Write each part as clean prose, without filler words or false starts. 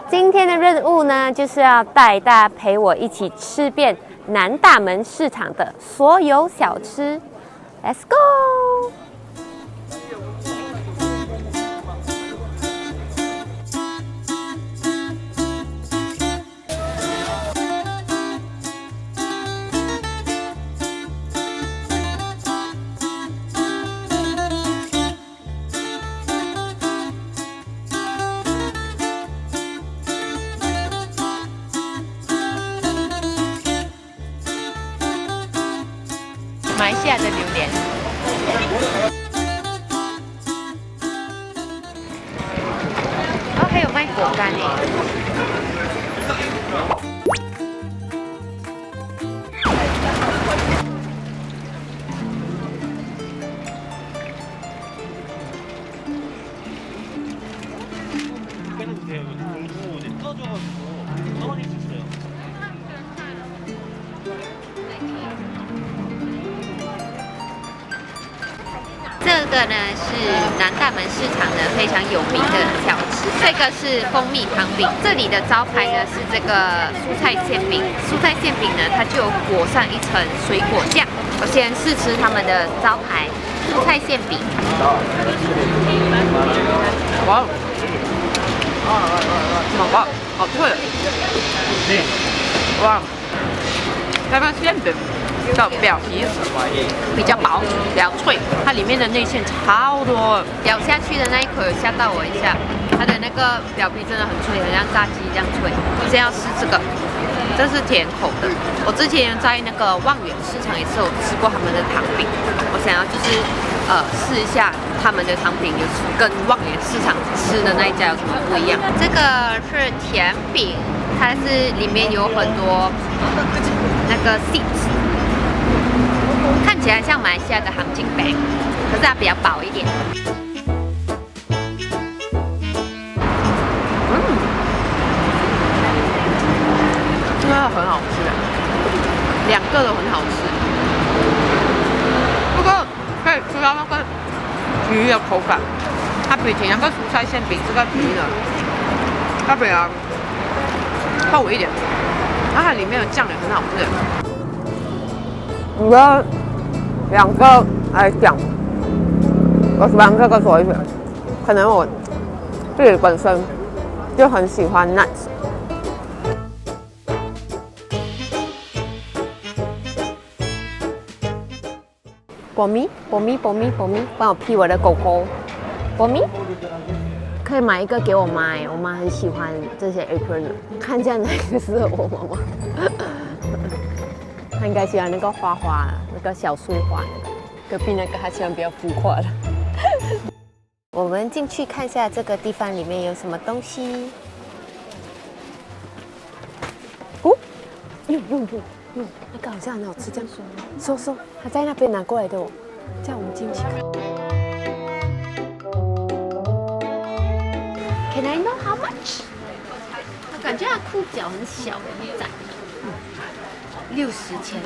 今天的任务呢，就是要带大家陪我一起吃遍南大门市场的所有小吃。Let's go！ 马来西亚的榴莲，哦，还有卖果干耶。这个呢是南大门市场的非常有名的小吃，这个是蜂蜜糖饼。这里的招牌呢是这个蔬菜馅饼，蔬菜馅饼呢它就有裹上一层水果酱。我先试吃他们的招牌蔬菜馅饼。哇，哇，好脆！哇，它们馅饼的表皮比较薄，比较脆，它里面的内馅超多，咬下去的那一口有吓到我一下，它的那个表皮真的很脆，很像炸鸡一样脆。我现在要试这个，这是甜口的。我之前在那个望远市场也是有吃过他们的糖饼，我想要就是试一下他们的糖饼有跟望远市场吃的那一家有什么不一样。这个是甜饼，它是里面有很多那个 seeds。看起来像马来西亚的杭金饼，可是它比较薄一点。真的很好吃，两个都很好吃。不过可以吃到那个鱼的口感，它比起那个蔬菜馅饼这个皮呢，它比较厚一点，它里面的酱也很好吃。你说两个来讲，我喜欢这个多一点，可能我自己本身就很喜欢 nuts。波咪，波咪，波咪，波咪，帮我 P 我的狗狗。波咪，可以买一个给我妈，我妈很喜欢这些 apron 的，看这样哪个适合我妈妈。他应该喜欢那个花花，那个小碎花那个。隔壁那个他喜欢比较浮夸的。我们进去看一下这个地方里面有什么东西。哦，有，那个好像很好吃，这样收，他在那边拿过来的哦。这样我们进去看。Can I know how much？ 我感觉他裤脚很小，很窄。60千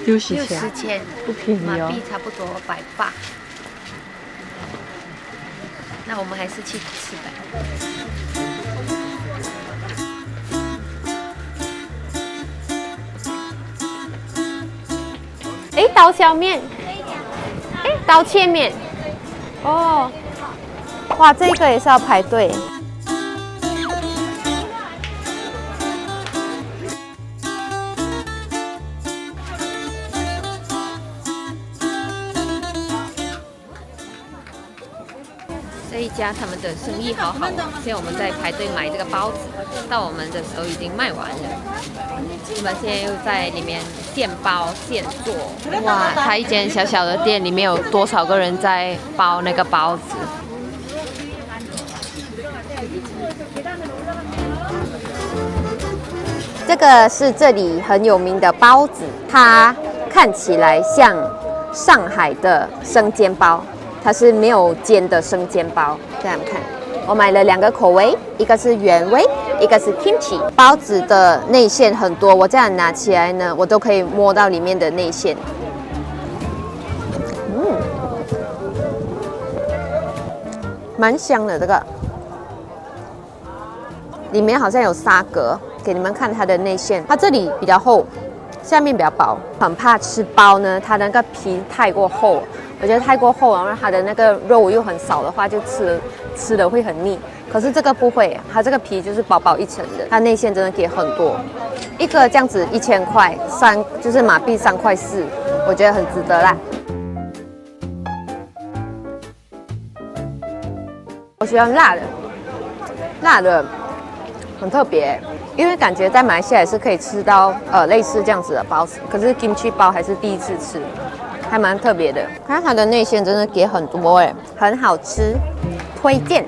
，60千，不便宜哦，马币差不多100巴。那我们还是去吃吧。哎，刀削面，哎，刀切面，哦，哇，这个也是要排队。这一家他们的生意好好，现在我们在排队买这个包子，到我们的时候已经卖完了。我们现在又在里面现包现做，哇！他一间小小的店里面有多少个人在包那个包子？这个是这里很有名的包子，它看起来像上海的生煎包。它是没有煎的生煎包，这样看。我买了2个口味，一个是原味，一个是 kimchi。包子的内馅很多，我这样拿起来呢，我都可以摸到里面的内馅。蛮香的这个。里面好像有沙格，给你们看它的内馅，它这里比较厚，下面比较薄。很怕吃包呢，它的那个皮太过厚，我觉得太过厚，然后它的那个肉又很少的话，就吃的会很腻。可是这个不会，它这个皮就是薄薄一层的，它内馅真的给很多。一个这样子1000块，就是马币3.4块，我觉得很值得啦。我喜欢辣的，辣的很特别，因为感觉在马来西亚也是可以吃到类似这样子的包子，可是 kimchi 包还是第一次吃，还蛮特别的。看它的内馅真的给很多哎，很好吃，推荐。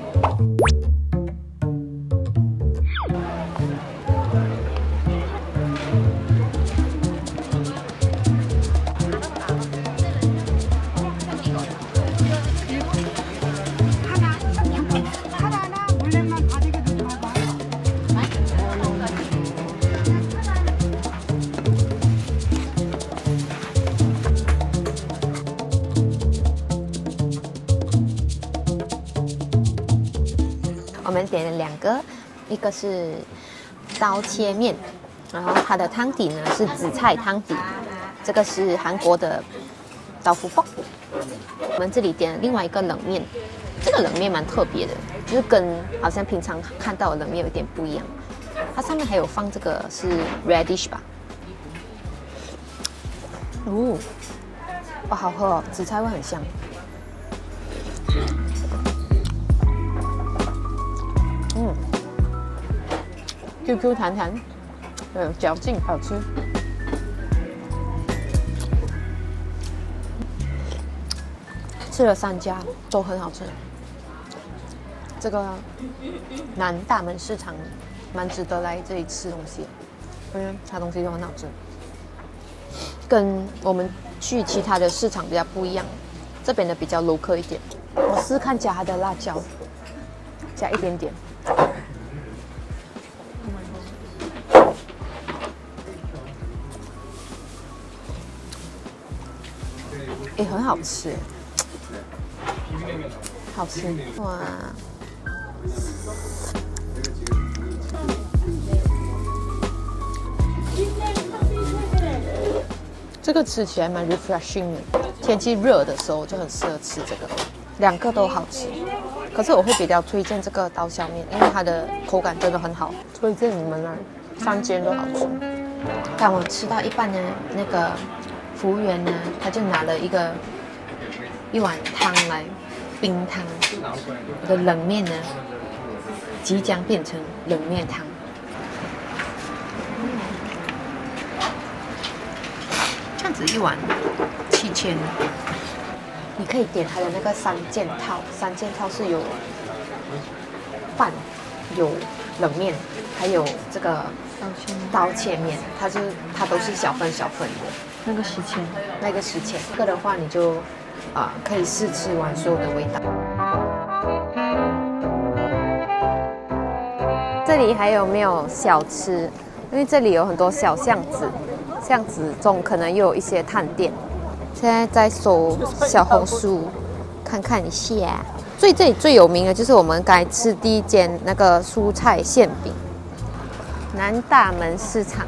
我们点了2个，一个是刀切面，然后它的汤底呢是紫菜汤底，这个是韩国的豆腐煲。我们这里点了另外一个冷面，这个冷面蛮特别的，就是跟好像平常看到的冷面有点不一样。它上面还有放这个是 radish 吧？哦，哇，好喝哦，紫菜味很香。QQ 弹弹，嚼劲，好吃。吃了3家都很好吃。这个南大门市场蛮值得来这里吃东西，因为它东西都很好吃，跟我们去其他的市场比较不一样。这边的比较 local 一点。我试看加它的辣椒，加一点点。也很好吃，好吃哇！这个吃起来蛮 refreshing 的，天气热的时候就很适合吃这个。2个都好吃，可是我会比较推荐这个刀削面，因为它的口感真的很好，推荐你们来，3间都好吃。当我吃到一半呢，那个服务员呢，他就拿了一碗汤来，冰汤，我的冷面呢，即将变成冷面汤。这样子一碗7000，你可以点它的那个3件套，3件套是有饭、有冷面，还有这个刀切面，它都是小份小份的。那个10千，那个10千，这个的话你就可以试吃完所有的味道。这里还有没有小吃？因为这里有很多小巷子，巷子中可能又有一些探店。现在在搜小红书，看看一下。这里最有名的就是我们该吃第一间那个蔬菜馅饼，南大门市场。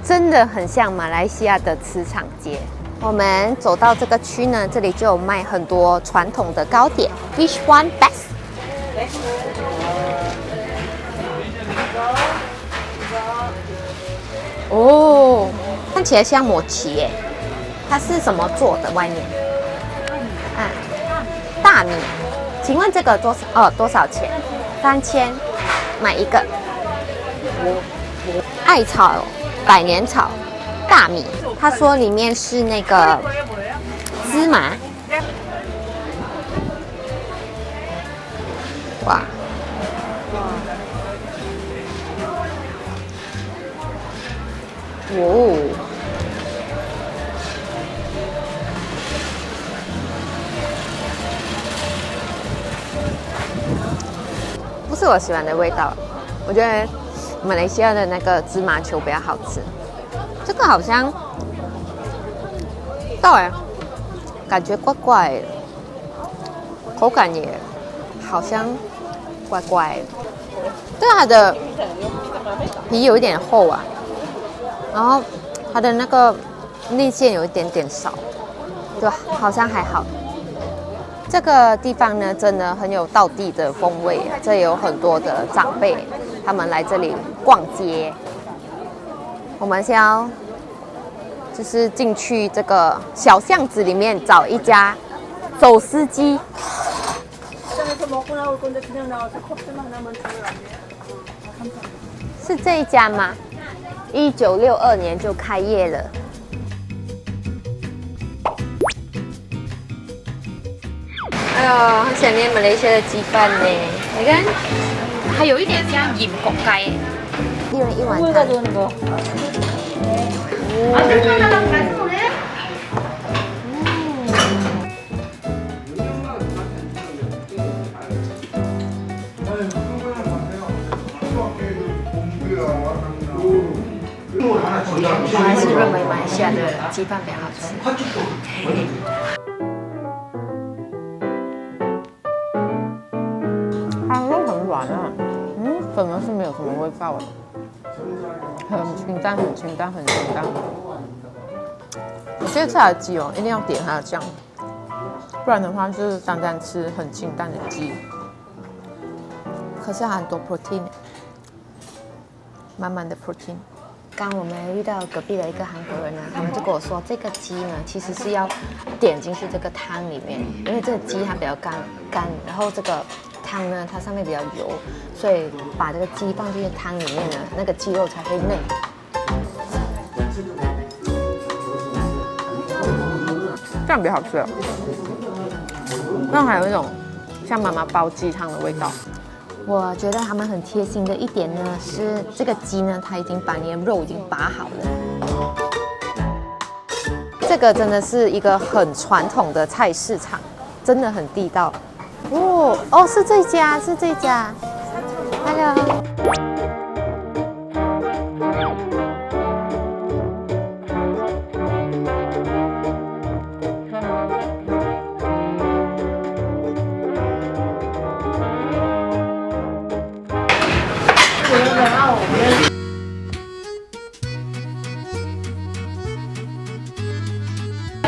真的很像马来西亚的磁场街。我们走到这个区呢，这里就有卖很多传统的糕点。Which one best？ 哦，看起来像抹奇耶。它是什么做的？外面？大米。请问这个多少钱？3000，买一个。艾草。百年草大米，他说里面是那个芝麻，哇，哦，不是我喜欢的味道，我觉得马来西亚的那个芝麻球比较好吃，这个好像，对，感觉怪怪的，口感也好像怪怪的。这个它的皮有一点厚啊，然后它的那个内馅有一点点少，就好像还好。这个地方呢，真的很有道地的风味，这有很多的长辈，他们来这里逛街。我们先要就是进去这个小巷子里面找一家走司机。是这一家吗？1962年就开业了。哎呦，很想念马来西亚的鸡饭呢。你看，还有一点像盐焗雞，1人1碗汤。我还是认为马来西亚的鸡饭比较好吃。它肉很软啊，粉呢是没有什么味道的，很清淡，很清淡，很清淡。我觉得这台鸡哦，一定要点它的酱，不然的话就是单单吃很清淡的鸡。可是它很多 protein， 满满的 protein。刚我们遇到隔壁的一个韩国人呢，他们就跟我说，这个鸡呢其实是要点进去这个汤里面，因为这个鸡它比较干，然后这个汤呢它上面比较油，所以把这个鸡放进去汤里面呢，那个鸡肉才会嫩。这样比较好吃，那还有一种像妈妈煲鸡汤的味道。我觉得他们很贴心的一点呢，是这个鸡呢，它已经把你的肉已经拔好了。这个真的是一个很传统的菜市场，真的很地道。哦，是这家，是这家。Hello。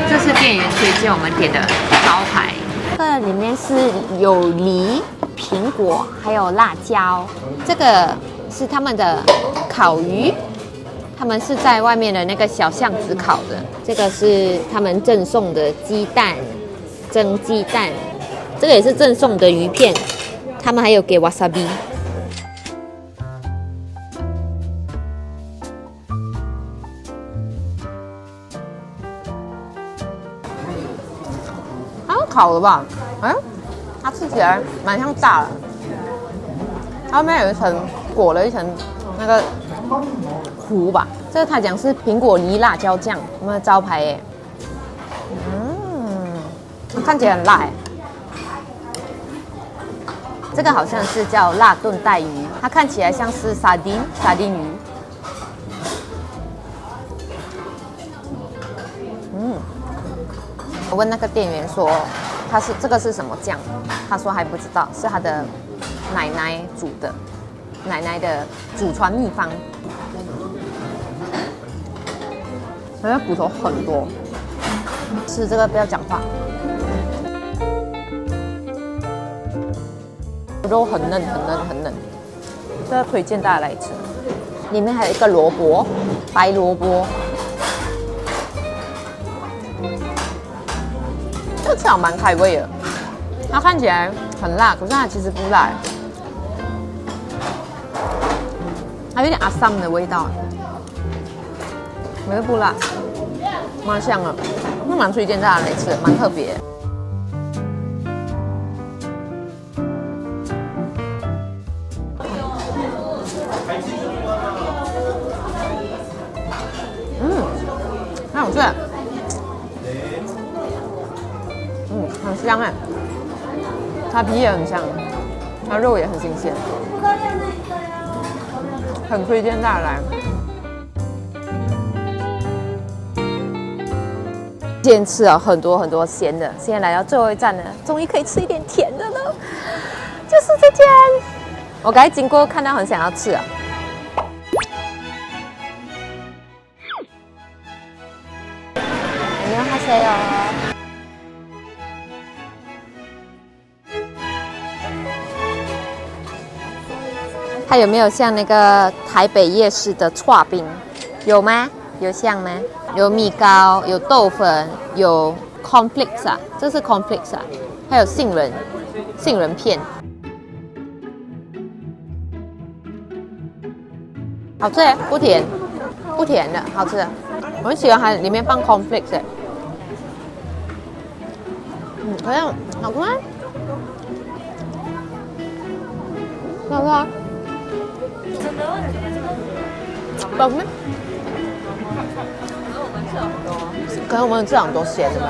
这是店员推荐我们点的招牌，这里面是有梨、苹果，还有辣椒。这个是他们的烤鱼，他们是在外面的那个小巷子烤的。这个是他们赠送的鸡蛋，蒸鸡蛋。这个也是赠送的鱼片，他们还有给 wasabi。烤的吧？它吃起来蛮像炸的。它外面有一层裹了一层那个糊吧，这个它讲是苹果梨辣椒酱，我们的招牌耶。看起来很辣耶。这个好像是叫辣炖带鱼，它看起来像是沙丁鱼。我问那个店员说，这个是什么酱？他说还不知道，是他的奶奶煮的，奶奶的祖传秘方。好像骨头很多，吃这个不要讲话。肉很嫩，这个推荐大家来吃。里面还有一个萝卜，白萝卜。这个吃好蛮开胃的，它看起来很辣，可是它其实不辣，它有点阿桑的味道，可是不辣，蛮香的，蛮推荐大家来吃，蛮特别。很好吃。很香哎，它皮也很香，它肉也很新鲜，很推荐大家来。今天吃了很多咸的，现在来到最后一站了，终于可以吃一点甜的了，就是这间我刚才经过看到很想要吃啊。안녕하세요。它有没有像那个台北夜市的剉冰？有吗？有像吗？有米糕，有豆粉，有 cornflakes 啊，这是 cornflakes 啊，还有杏仁片，好吃耶，不甜，不甜的，好吃的。我很喜欢它里面放 cornflakes 哎，好像好吃吗？好吃啊！饱吗？可能我们吃很多咸的吧。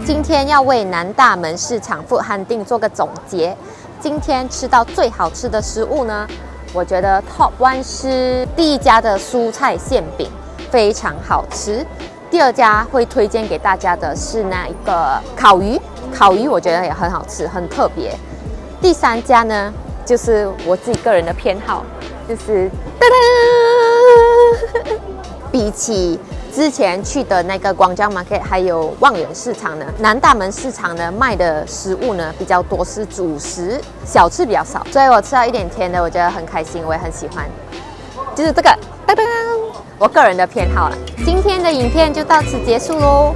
今天要为南大门市场food hunting做个总结。今天吃到最好吃的食物呢，我觉得 Top 1是第一家的蔬菜馅饼，非常好吃。第二家会推荐给大家的是那一个烤鱼，烤鱼我觉得也很好吃，很特别。第三家呢，就是我自己个人的偏好，就是噔噔，比起之前去的那个广江 market 还有望远市场呢，南大门市场呢卖的食物呢比较多是主食，小吃比较少，所以我吃到一点甜的，我觉得很开心，我也很喜欢。就是这个，噔噔，我个人的偏好了。今天的影片就到此结束喽。